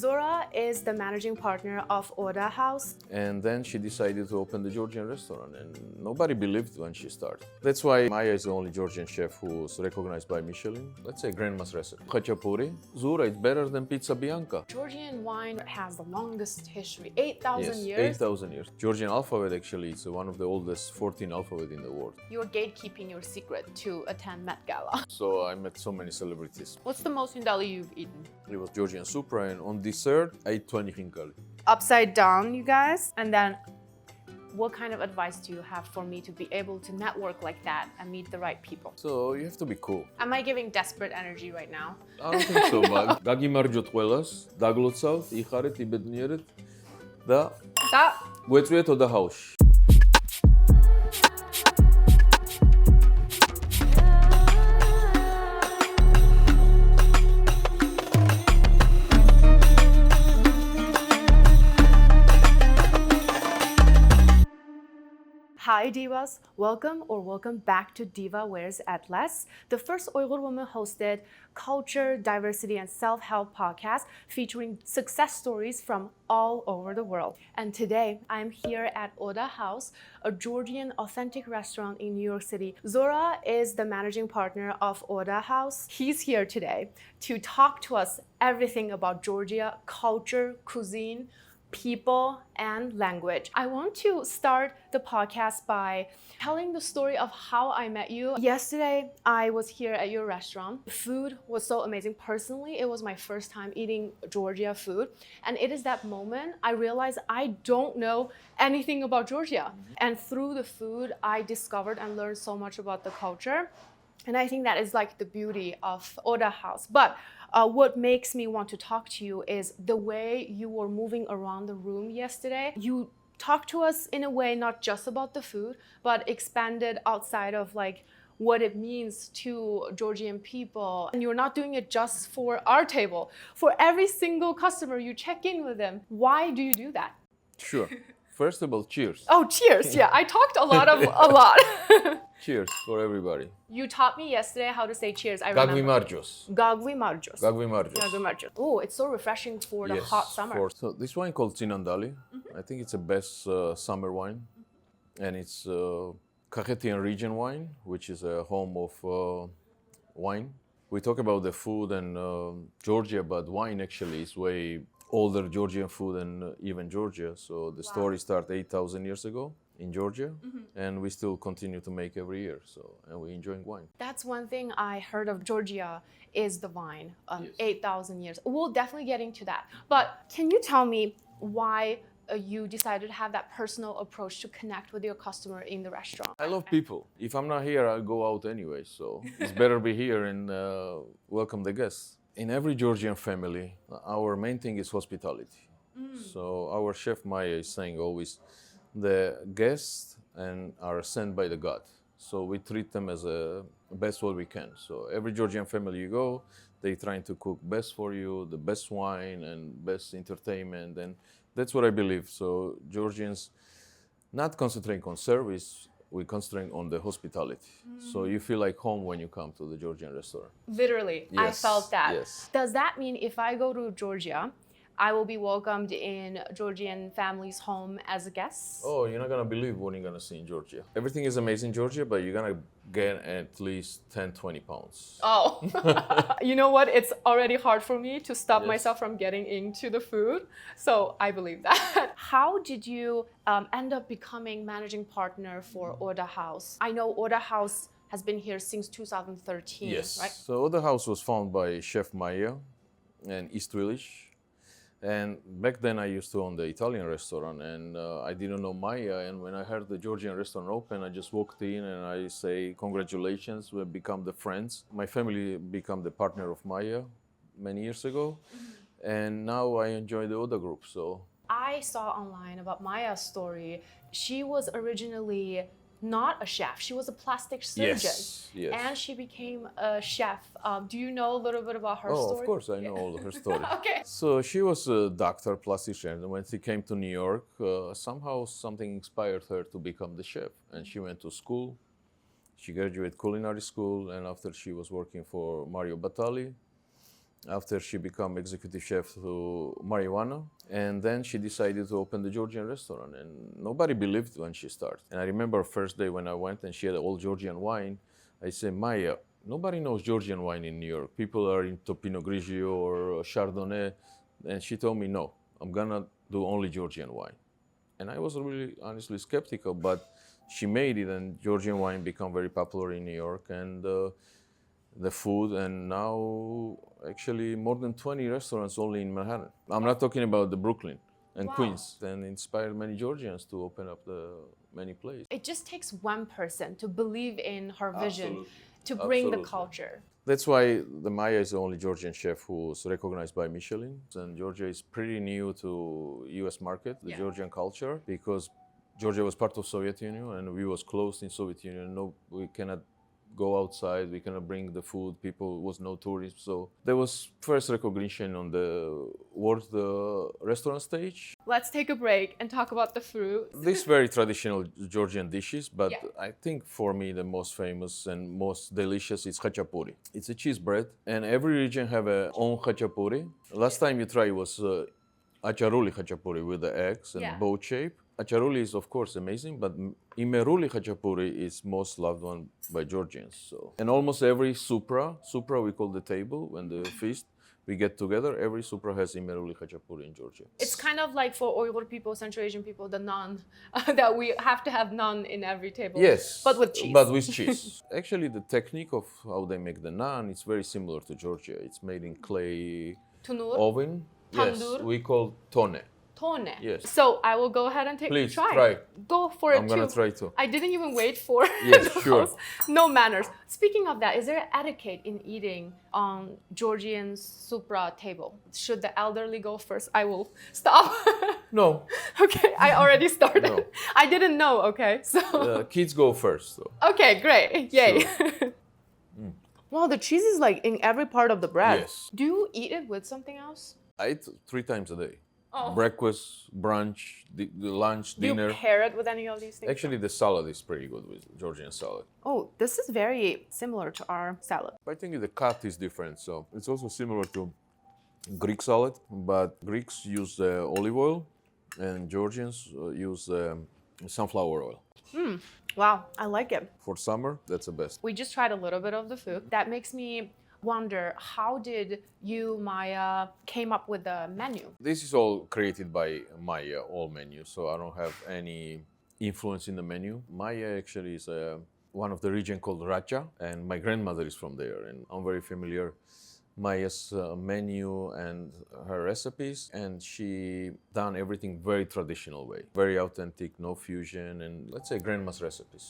Zura is the managing partner of Oda House. And then she decided to open the Georgian restaurant, and nobody believed when she started. That's why Maya is the only Georgian chef who's recognized by Michelin. Let's say grandma's recipe. Khachapuri, Zura is better than pizza bianca. Georgian wine has the longest history, 8,000 Yes, years. 8,000 years. Georgian alphabet actually is one of the oldest 14 alphabet in the world. You're gatekeeping your secret to attend Met Gala. So I met so many celebrities. What's the most Hindali you've eaten? It was Georgian supra, and on dessert, I ate 20 hinkali. Upside down, you guys. And then, what kind of advice do you have for me to be able to network like that and meet the right people? So you have to be cool. Am I giving desperate energy right now? I don't think so, but გაგიმარჯოთ ყველას, დაგლოცავთ, იხარეთ, იბედნიერეთ და გვეწვიეთ Oda House-ში. Hi Divas, welcome back to Diva Wears at Less, the first Uyghur woman-hosted culture, diversity, and self-help podcast featuring success stories from all over the world. And today, I'm here at Oda House, a Georgian authentic restaurant in New York City. Zura is the managing partner of Oda House. He's here today to talk to us everything about Georgia, culture, cuisine, people, and language. I want to start the podcast by telling the story of how I met you. Yesterday, I was here at your restaurant. The food was so amazing. Personally, it was my first time eating Georgia food. And it is that moment I realized I don't know anything about Georgia. And through the food, I discovered and learned so much about the culture. And I think that is like the beauty of Oda House. But what makes me want to talk to you is the way you were moving around the room yesterday. You talked to us in a way not just about the food, but expanded outside of like what it means to Georgian people. And you're not doing it just for our table. For every single customer, you check in with them. Why do you do that? Sure. First of all, cheers. Oh, cheers. Yeah, I talked a lot. Cheers for everybody. You taught me yesterday how to say cheers. I remember. Gagvimarjos. Gagvimarjos. Gagvimarjos. Oh, it's so refreshing for the hot summer. So this wine called Tsinandali, I think it's the best summer wine. And it's Kakhetian region wine, which is a home of wine. We talk about the food and Georgia, but wine actually is way older Georgian food than even Georgia. So the story started 8,000 years ago in Georgia, and we still continue to make every year. So, and we're enjoying wine. That's one thing I heard of Georgia is the wine, Yes. 8,000 years. We'll definitely get into that. But can you tell me why you decided to have that personal approach to connect with your customer in the restaurant? I love people. If I'm not here, I'll go out anyway. So it's better be here and welcome the guests. In every Georgian family, our main thing is hospitality. So our chef Maya is saying always, the guests and are sent by the God. So we treat them as a best what we can. So every Georgian family you go, they trying to cook best for you, the best wine and best entertainment, and that's what I believe. So Georgians not concentrating on service, we concentrate on the hospitality. So you feel like home when you come to the Georgian restaurant. Literally, I Yes, felt that. yes. Does that mean if I go to Georgia, I will be welcomed in Georgian family's home as a guest? Oh, you're not gonna believe what you're gonna see in Georgia. Everything is amazing in Georgia, but you're gonna gain at least 10, 20 pounds. Oh, you know what? It's already hard for me to stop Yes. myself from getting into the food. So I believe that. How did you end up becoming managing partner for Oda House? I know Oda House has been here since 2013, Yes. right? So Oda House was founded by Chef Maya in East Village. And back then I used to own the Italian restaurant, and I didn't know Maya. And when I heard the Georgian restaurant open, I just walked in and I say, congratulations, we've become the friends. My family became the partner of Maya many years ago. And now I enjoy the Oda group, so. I saw online about Maya's story. She was originally not a chef. She was a plastic surgeon. Yes. And she became a chef. Do you know a little bit about her story? Oh, of course, I know all of her story. Okay. So she was a doctor, plastic surgeon, and when she came to New York, somehow something inspired her to become the chef. And she went to school. She graduated culinary school, and after she was working for Mario Batali. after she became executive chef to marijuana. And then she decided to open the Georgian restaurant. And nobody believed when she started. And I remember first day when I went and she had all Georgian wine, I said, Maya, nobody knows Georgian wine in New York. People are into Pinot Grigio or Chardonnay. And she told me, no, I'm gonna do only Georgian wine. And I was really honestly skeptical, but she made it and Georgian wine became very popular in New York. And the food, and now actually more than 20 restaurants only in Manhattan. I'm not talking about the Brooklyn and Queens, and inspired many Georgians to open up the many places. It just takes one person to believe in her vision, Absolutely. to bring the Absolutely. culture. That's why the Maya is the only Georgian chef who's recognized by Michelin. And Georgia is pretty new to US market, the Georgian culture, because Georgia was part of Soviet Union and we was closed in Soviet Union. No, we cannot go outside, we cannot bring the food, people was no tourism. So there was first recognition on the world restaurant stage. Let's take a break and talk about the fruit. These very traditional Georgian dishes, but I think for me the most famous and most delicious is khachapuri. It's a cheese bread, and every region have a own khachapuri. Last time you tried was acharuli khachapuri with the eggs and boat shape. Acharuli is of course amazing, but imeruli khachapuri is most loved one by Georgians. So, and almost every supra we call the table when the feast, we get together, every supra has imeruli khachapuri in Georgia. It's kind of like for Uyghur people, Central Asian people, the naan, that we have to have naan in every table. Yes. But with cheese. But with cheese. Actually, the technique of how they make the naan is very similar to Georgia. It's made in clay Tunur? oven. Tandoor? Yes, we call tone. Tone. Yes. So I will go ahead and Please, try. try. Go for it I'm too. gonna try too. I didn't even wait for Yes, the sure. host. No manners. Speaking of that, is there etiquette in eating on Georgian supra table? Should the elderly go first? I will stop. No. Okay, I already started. No. I didn't know, okay? So Kids go first, though. okay, great. Yay. Sure. Wow, the cheese is like in every part of the bread. Yes. Do you eat it with something else? I eat 3 times a day. Oh. Breakfast, brunch, the lunch, Do you dinner. pair it with any of these things? Actually, the salad is pretty good with Georgian salad. Oh, this is very similar to our salad. I think the cut is different, so it's also similar to Greek salad, but Greeks use olive oil and Georgians use sunflower oil. Wow, I like it. For summer, that's the best. We just tried a little bit of the food. That makes me wonder, how did you, Maya, came up with the menu? This is all created by Maya, all menus, so I don't have any influence in the menu. Maya actually is one of the region called Racha, and my grandmother is from there, and I'm very familiar Maya's menu and her recipes, and she done everything very traditional way, very authentic, no fusion, and let's say grandma's recipes.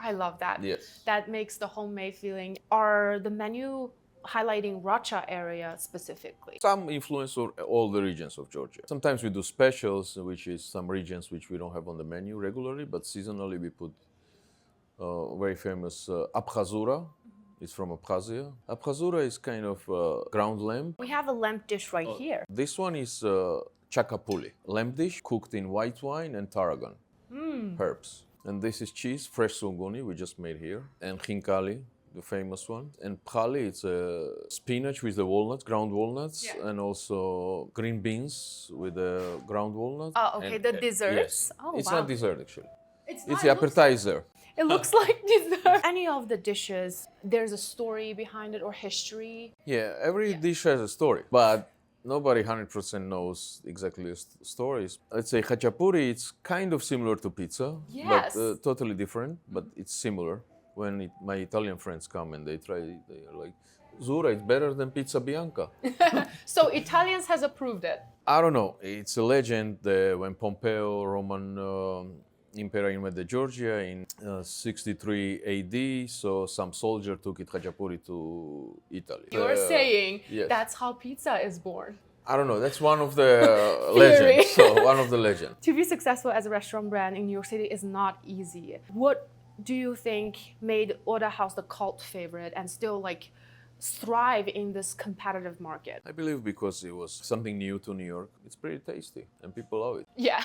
I love that. Yes. That makes the homemade feeling. Are the menu highlighting Racha area specifically? Some influence of all the regions of Georgia. Sometimes we do specials, which is some regions which we don't have on the menu regularly, but seasonally we put very famous Abkhazura. It's from Abkhazia. Abkhazura is kind of ground lamb. We have a lamb dish right here. This one is chakapuli, lamb dish cooked in white wine and tarragon, herbs. And this is cheese, fresh sunguni we just made here, and khinkali, the famous one. And phali, it's spinach with the walnuts, ground walnuts, and also green beans with the ground walnuts. Oh, okay, the desserts? Yes. Oh, it's wow. not dessert actually. It's It's the appetizer. It looks like dessert. Any of the dishes, there's a story behind it or history. Yeah, every dish has a story, but nobody 100% knows exactly the stories. Let's say khachapuri, it's kind of similar to pizza, Yes. but totally different, but it's similar. When my Italian friends come and they try, they are like, Zura, it's better than pizza bianca. So Italians has approved it. I don't know, it's a legend when Pompeo, Roman Emperor invaded Georgia in 63 AD, so some soldier took it khachapuri to Italy. You're saying yes. that's how pizza is born. I don't know, that's one of the legends. So one of the legends. To be successful as a restaurant brand in New York City is not easy. What do you think made Oda House the cult favorite and still like thrive in this competitive market? I believe because it was something new to New York. It's pretty tasty and people love it. Yeah.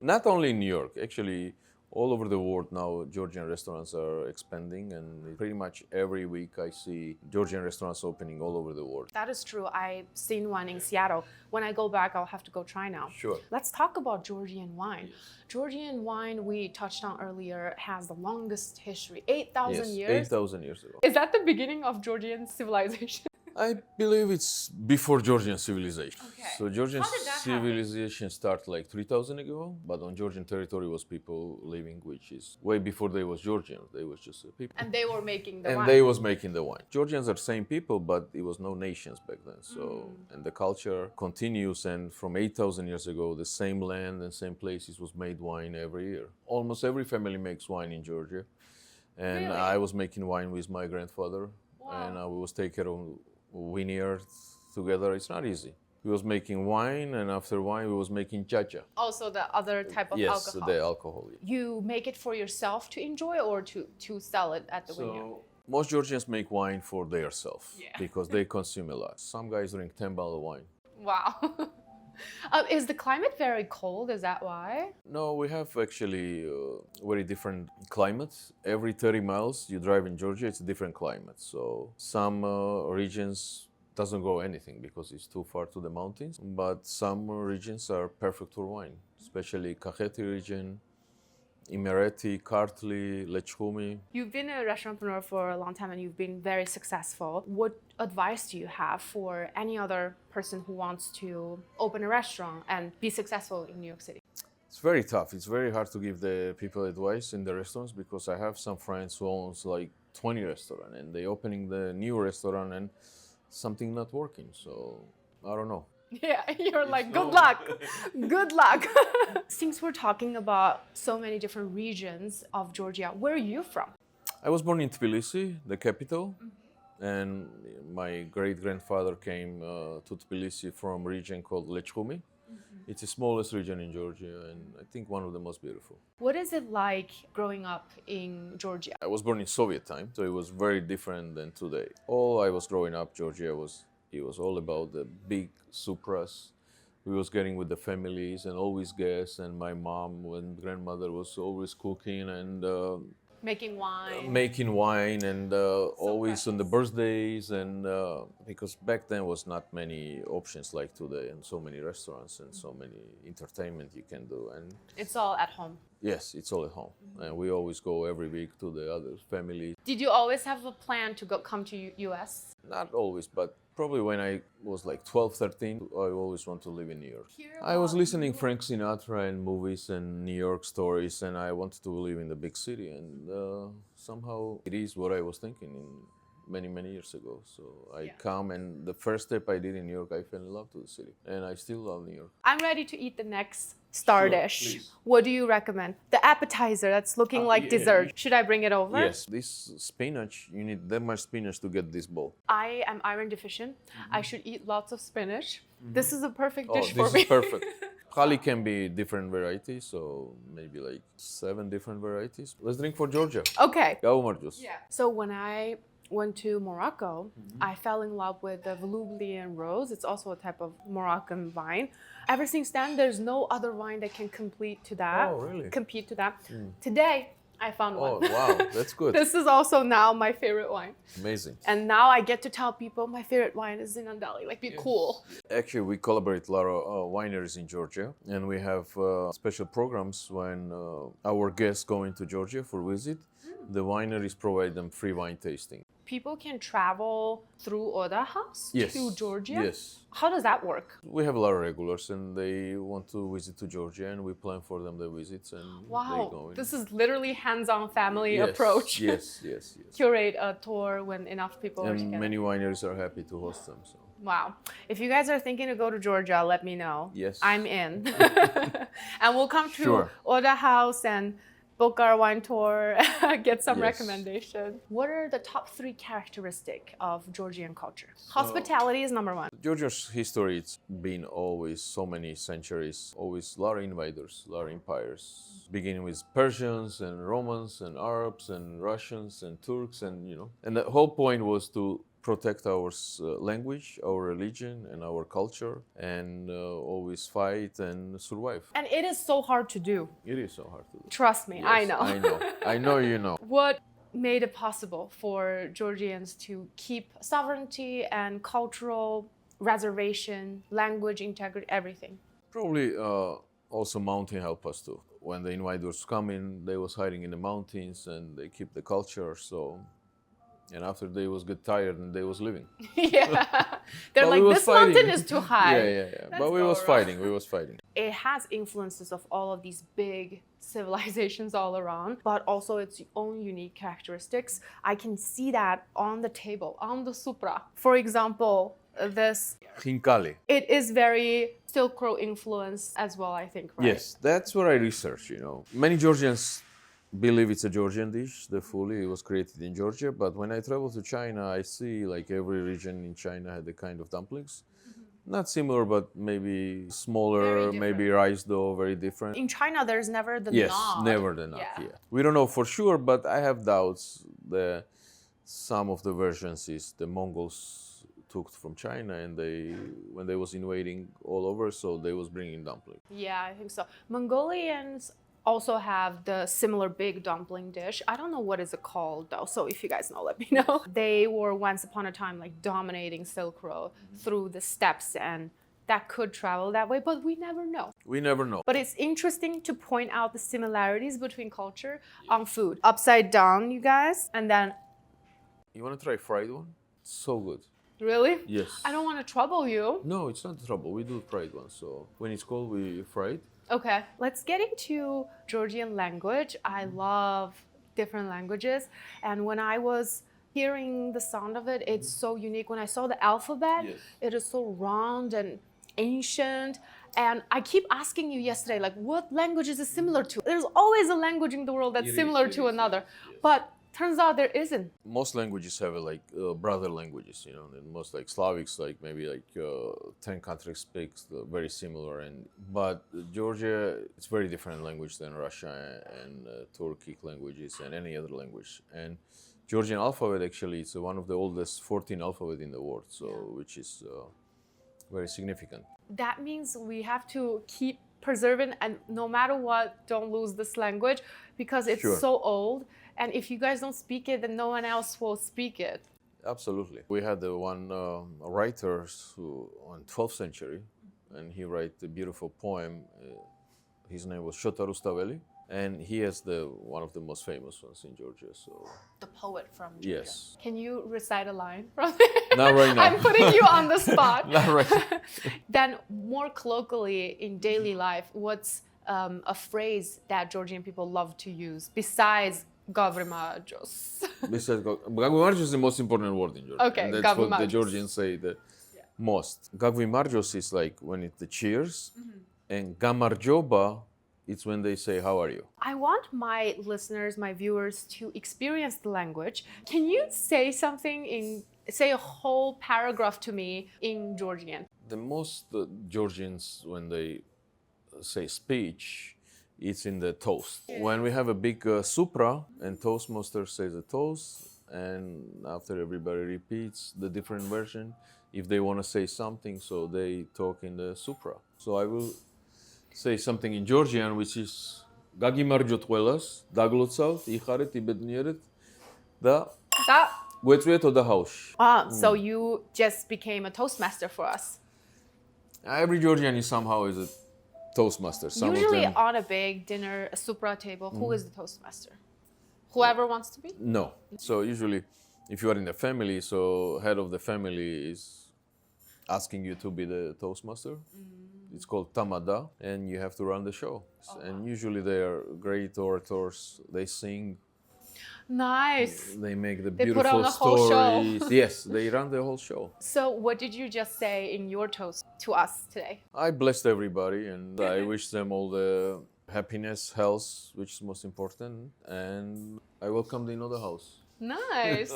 Not only in New York, actually All over the world now, Georgian restaurants are expanding, and pretty much every week I see Georgian restaurants opening all over the world. That is true. I've seen one in Seattle. When I go back, I'll have to go try now. Sure. Let's talk about Georgian wine. Georgian wine, we touched on earlier, has the longest history, 8,000 Yes, years. 8,000 years ago. Is that the beginning of Georgian civilization? I believe it's before Georgian civilization. Okay. So Georgian How did that civilization started like 3,000 ago, but on Georgian territory was people living, which is way before they was Georgians. They was just people. And they were making the And wine. they was making the wine. Georgians are same people, but it was no nations back then. So, and the culture continues, and from 8,000 years ago, the same land and same places was made wine every year. Almost every family makes wine in Georgia. And Really? I was making wine with my grandfather, Wow. and we was take care of vineyards together. It's not easy. We was making wine, and after wine, we was making chacha. Also the other type of Yes, alcohol. the alcohol. Yeah. You make it for yourself to enjoy or to sell it at the vineyard? So most Georgians make wine for themselves Yeah. because they consume a lot. Some guys drink 10 bottles of wine. Wow. Is the climate very cold? Is that why? No, we have actually very different climates. Every 30 miles you drive in Georgia, it's a different climate. So some regions doesn't grow anything because it's too far to the mountains. But some regions are perfect for wine, especially Kakheti region, Imereti, Kartli, Lechumi. You've been a restaurateur for a long time and you've been very successful. What advice do you have for any other person who wants to open a restaurant and be successful in New York City? It's very tough. It's very hard to give the people advice in the restaurants because I have some friends who owns like 20 restaurants and they opening the new restaurant and something not working. So I don't know. Yeah, you're like, good luck, good luck. Since we're talking about so many different regions of Georgia, where are you from? I was born in Tbilisi, the capital, and my great-grandfather came to Tbilisi from a region called Lechumi. It's the smallest region in Georgia and I think one of the most beautiful. What is it like growing up in Georgia? I was born in Soviet time, so it was very different than today. All I was growing up, Georgia it was all about the big Supras. We was getting with the families and always guests, and my mom and grandmother was always cooking and Making wine. and always on the birthdays and because back then was not many options like today and so many restaurants and so many entertainment you can do, and It's all at home. yes, it's all at home and we always go every week to the other families. Did you always have a plan to come to US? Not always, but probably when I was like 12, 13, I always want to live in New York. I was listening Frank Sinatra and movies and New York stories, and I wanted to live in the big city. And somehow it is what I was thinking in many years ago. So I come, and the first step I did in New York, I fell in love to the city, and I still love New York. I'm ready to eat the next star Sure, dish. please. What do you recommend? The appetizer that's looking like yeah, dessert. yeah. Should I bring it over? Yes, this spinach, you need that much spinach to get this bowl. I am iron deficient. I should eat lots of spinach. This is a perfect dish Oh, for this me. is perfect. Khali can be different varieties, so maybe like 7 different varieties. Let's drink for Georgia. Okay. Gavumar juice. So when I went to Morocco, I fell in love with the Volublian rose. It's also a type of Moroccan wine. Ever since then, there's no other wine that can compete to that. Oh, really? Compete to that. Today, I found Oh, one. wow, that's good. This is also now my favorite wine. Amazing. And now I get to tell people my favorite wine is Zinandali. Like, be cool. Actually, we collaborate a lot of wineries in Georgia, and we have special programs when our guests go into Georgia for visit. The wineries provide them free wine tasting. People can travel through Oda House Yes. to Georgia? Yes. How does that work? We have a lot of regulars, and they want to visit to Georgia, and we plan for them the visits, and they go Wow, in. this is literally hands-on family Yes, approach. Yes. Curate a tour when enough people are And together. many wineries are happy to host them. So. Wow. If you guys are thinking to go to Georgia, let me know. Yes. I'm in. And we'll come to Sure. Oda House and book our wine tour, get some Yes. recommendations. What are the top 3 characteristics of Georgian culture? Hospitality is number 1. Georgia's history, it's been always so many centuries, always a lot of invaders, a lot of empires, beginning with Persians and Romans and Arabs and Russians and Turks and the whole point was to protect our language, our religion, and our culture, and always always fight and survive. And it is so hard to do. It is so hard to do. Trust me, I Yes, know. I know. I know you know. What made it possible for Georgians to keep sovereignty and cultural reservation, language integrity, everything? Probably also mountain help us too. When the invaders come in, they was hiding in the mountains and they keep the culture. So, and after they was get tired and they was leaving. Yeah, they're But like, we was this mountain fighting. is too high. Yeah. But we was fighting. We was fighting. It has influences of all of these big civilizations all around, but also its own unique characteristics. I can see that on the table, on the supra. For example, this, Khinkali. it is very Silk Road influence as well, I think, right? Yes, that's what I research. Many Georgians believe it's a Georgian dish. The fuli, it was created in Georgia. But when I travel to China, I see like every region in China had a kind of dumplings. Not similar, but maybe Very smaller, different. maybe rice dough, very different. In China, there's never the Yes, nod. never the nut. Yeah. Yeah. We don't know for sure, but I have doubts that some of the versions is the Mongols took from China, and when they was invading all over, so they was bringing dumpling. Yeah, I think so. Mongolians also have the similar big dumpling dish. I don't know what is it called though, so if you guys know, let me know. They were once upon a time like dominating Silk Road through the steppes, and that could travel that way, but we never know. We never know. But it's interesting to point out the similarities between culture on food. Upside down, you guys, and then, You want to try fried one? So good. really? Yes. I don't want to trouble you. No, it's not trouble. We do fried one. So when it's cold, we fry it. Okay, let's get into Georgian language. I love different languages, and when I was hearing the sound of it, it's so unique. When I saw the alphabet, Yes. it is so round and ancient. And I keep asking you yesterday, like, what language is it similar to? There's always a language in the world that's It is, similar it to is, another, yes. but turns out there isn't. Most languages have like brother languages, and most like Slavics, like maybe like 10 countries speak very similar. But Georgia, it's very different language than Russia and Turkic languages and any other language. And Georgian alphabet actually it's one of the oldest 14 alphabet in the world, so which is very significant. That means we have to keep preserving, and no matter what, don't lose this language because it's Sure. so old. And if you guys don't speak it, then no one else will speak it. Absolutely. We had one writer who on 12th century, and he wrote a beautiful poem. His name was Shota Rustaveli, and he has one of the most famous ones in Georgia. So The poet from Georgia. yes, Can you recite a line from it? not right now. I'm putting you on the spot. Not right. Then more colloquially in daily life, what's a phrase that Georgian people love to use besides Gavrimagios? Besides, Gagvimargios is the most important word in Georgia. Okay, and that's what the Gagvimargios. Georgians say the most. Gagvimargios is like when it's the cheers, and Gamarjoba, it's when they say, how are you? I want my listeners, my viewers to experience the language. Can you say something say a whole paragraph to me in Georgian? The most Georgians, when they say speech, it's in the toast. When we have a big supra and Toastmaster says a toast, and after everybody repeats the different version, if they want to say something, so they talk in the supra. So I will say something in Georgian, which is Gagimardjot velas, Daglotsavt, Iharet, Ibednieret, da Guetsuet Oda House. So you just became a Toastmaster for us. Every Georgian is somehow is a Toastmaster. Some Usually of them, on a big dinner, a supra table, who is the Toastmaster? Whoever wants to be? no. So usually, if you are in the family, so head of the family is asking you to be the Toastmaster. It's called Tamada, and you have to run the show. And usually they are great orators. They sing. Nice. They make the They put beautiful on the whole show. stories. Yes, they run the whole show. So what did you just say in your toast to us today? I blessed everybody, and I wish them all the happiness, health, which is most important. And I welcome them in Oda House. Nice.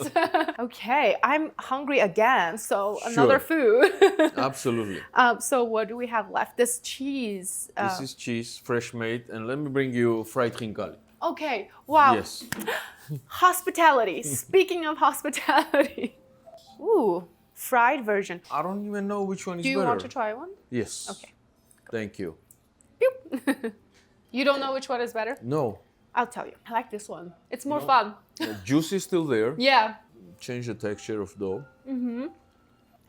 Okay, I'm hungry again, so another Sure. food. Absolutely. So what do we have left? This cheese. This is cheese, fresh made, and let me bring you fried khinkali. Okay, wow. Yes. Hospitality. Speaking of hospitality. Ooh, fried version. I don't even know which one is Do you better. want to try one? Yes. Okay, Thank you. You don't know which one is better? No. I'll tell you. I like this one. It's more fun. The juice is still there. Yeah. Change the texture of dough.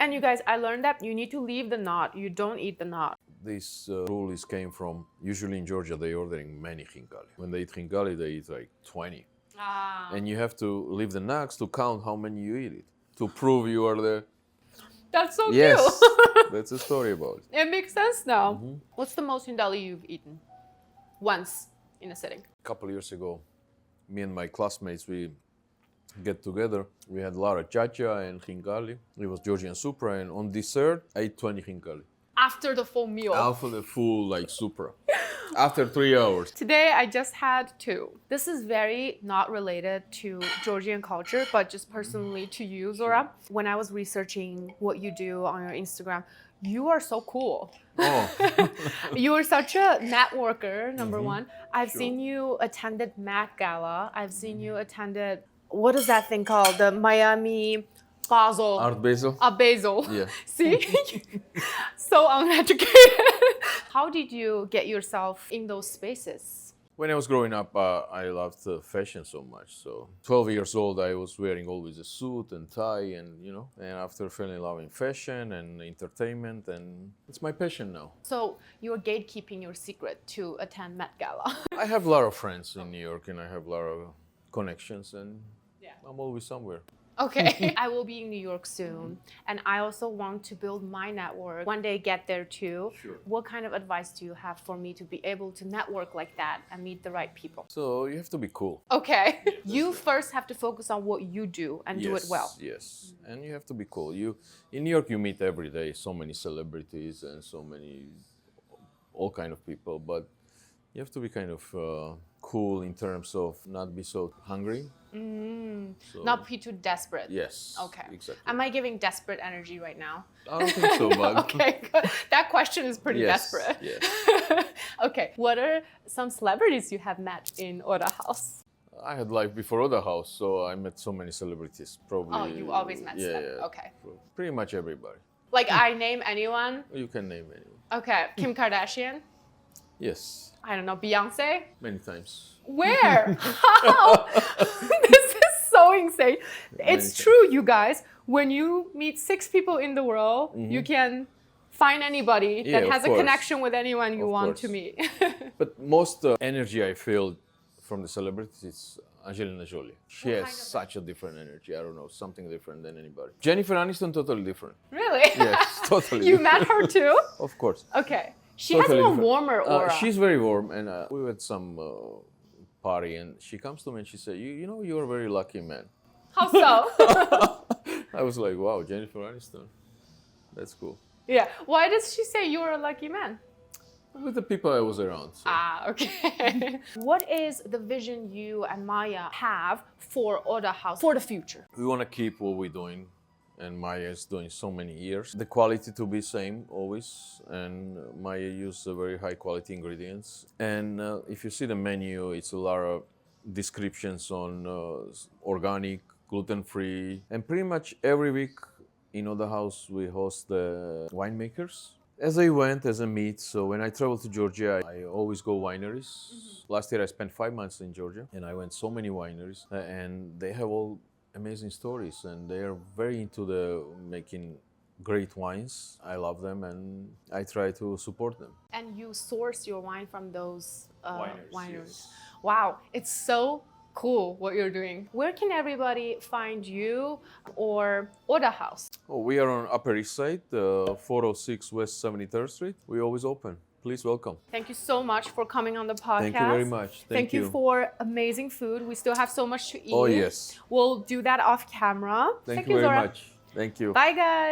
And you guys, I learned that you need to leave the knot. You don't eat the knot. This rule came from, usually in Georgia, they ordering many khinkali. When they eat khinkali, they eat like 20. Ah. And you have to leave the nugs to count how many you eat it, to prove you are the... That's so Yes, cute. that's a story about it. It makes sense now. What's the most hindali you've eaten? Once in a sitting. A couple years ago, me and my classmates, we get together. We had a lot of chacha and khinkali. It was Georgian supra, and on dessert, I ate 20 khinkali. After the full meal. After the full like supra. After 3 hours. Today I just had 2. This is very not related to Georgian culture, but just personally to you, Zura. When I was researching what you do on your Instagram, you are so cool. Oh. You are such a networker, number one. I've seen you attended Met Gala. I've seen you attended, what is that thing called? The Miami Basel. Art Basel? Basel. Yeah. See? So uneducated. How did you get yourself in those spaces? When I was growing up, I loved fashion so much. So 12 years old, I was wearing always a suit and tie and, and after falling in love in fashion and entertainment, and it's my passion now. So you're gatekeeping your secret to attend Met Gala. I have a lot of friends in New York and I have a lot of connections and I'm always somewhere. Okay. I will be in New York soon, and I also want to build my network. One day get there too. Sure. What kind of advice do you have for me to be able to network like that and meet the right people? So you have to be cool. Okay. You first have to focus on what you do and do it well. Yes, and you have to be cool. In New York, you meet every day so many celebrities and so many, all kind of people, but you have to be kind of cool in terms of not be so hungry. So, Not be too desperate. yes. Okay. Exactly. Am I giving desperate energy right now? I don't think so, but Okay, good. That question is pretty desperate. Yes. Okay. What are some celebrities you have met in Oda House? I had life before Oda House, so I met so many celebrities. Probably. Oh, you always met yeah, them. yeah, Okay. Pretty much everybody. Like I name anyone? You can name anyone. Okay. Kim Kardashian? Yes, I don't know. Beyonce? many times. Where? How? This is so insane. It's true, you guys. When you meet 6 people in the world, you can find anybody that Yeah, has of a course. connection with anyone you Of want course. to meet. But most energy I feel from the celebrities is Angelina Jolie. She has such a different energy. I don't know, something different than anybody. Jennifer Aniston, totally different. Really? Yes, totally You different. met her too? Of course. Okay. She Totally has a more different. warmer aura. She's very warm, and we were at some party, and she comes to me and she said, you're a very lucky man. How so? I was like, wow, Jennifer Aniston. That's cool. Yeah. Why does she say you're a lucky man? With the people I was around. So. Ah, okay. What is the vision you and Maya have for Oda House for the future? We want to keep what we're doing, and Maya is doing so many years. The quality to be same always, and Maya use very high quality ingredients. And if you see the menu, it's a lot of descriptions on organic, gluten-free, and pretty much every week in Oda House we host the winemakers. As I went, as I meet, so when I travel to Georgia, I always go wineries. Last year I spent 5 months in Georgia, and I went so many wineries, and they have all amazing stories, and they are very into the making great wines. I love them, and I try to support them. And you source your wine from those wineries. Yes. Wow, it's so cool what you're doing. Where can everybody find you or Oda House? Oh, we are on Upper East Side, 406 West 73rd Street. We're always open. Please welcome. Thank you so much for coming on the podcast. Thank you very much. Thank you for amazing food. We still have so much to eat. Oh, yes. We'll do that off camera. Thank you very Zura. much. Thank you. Bye, guys.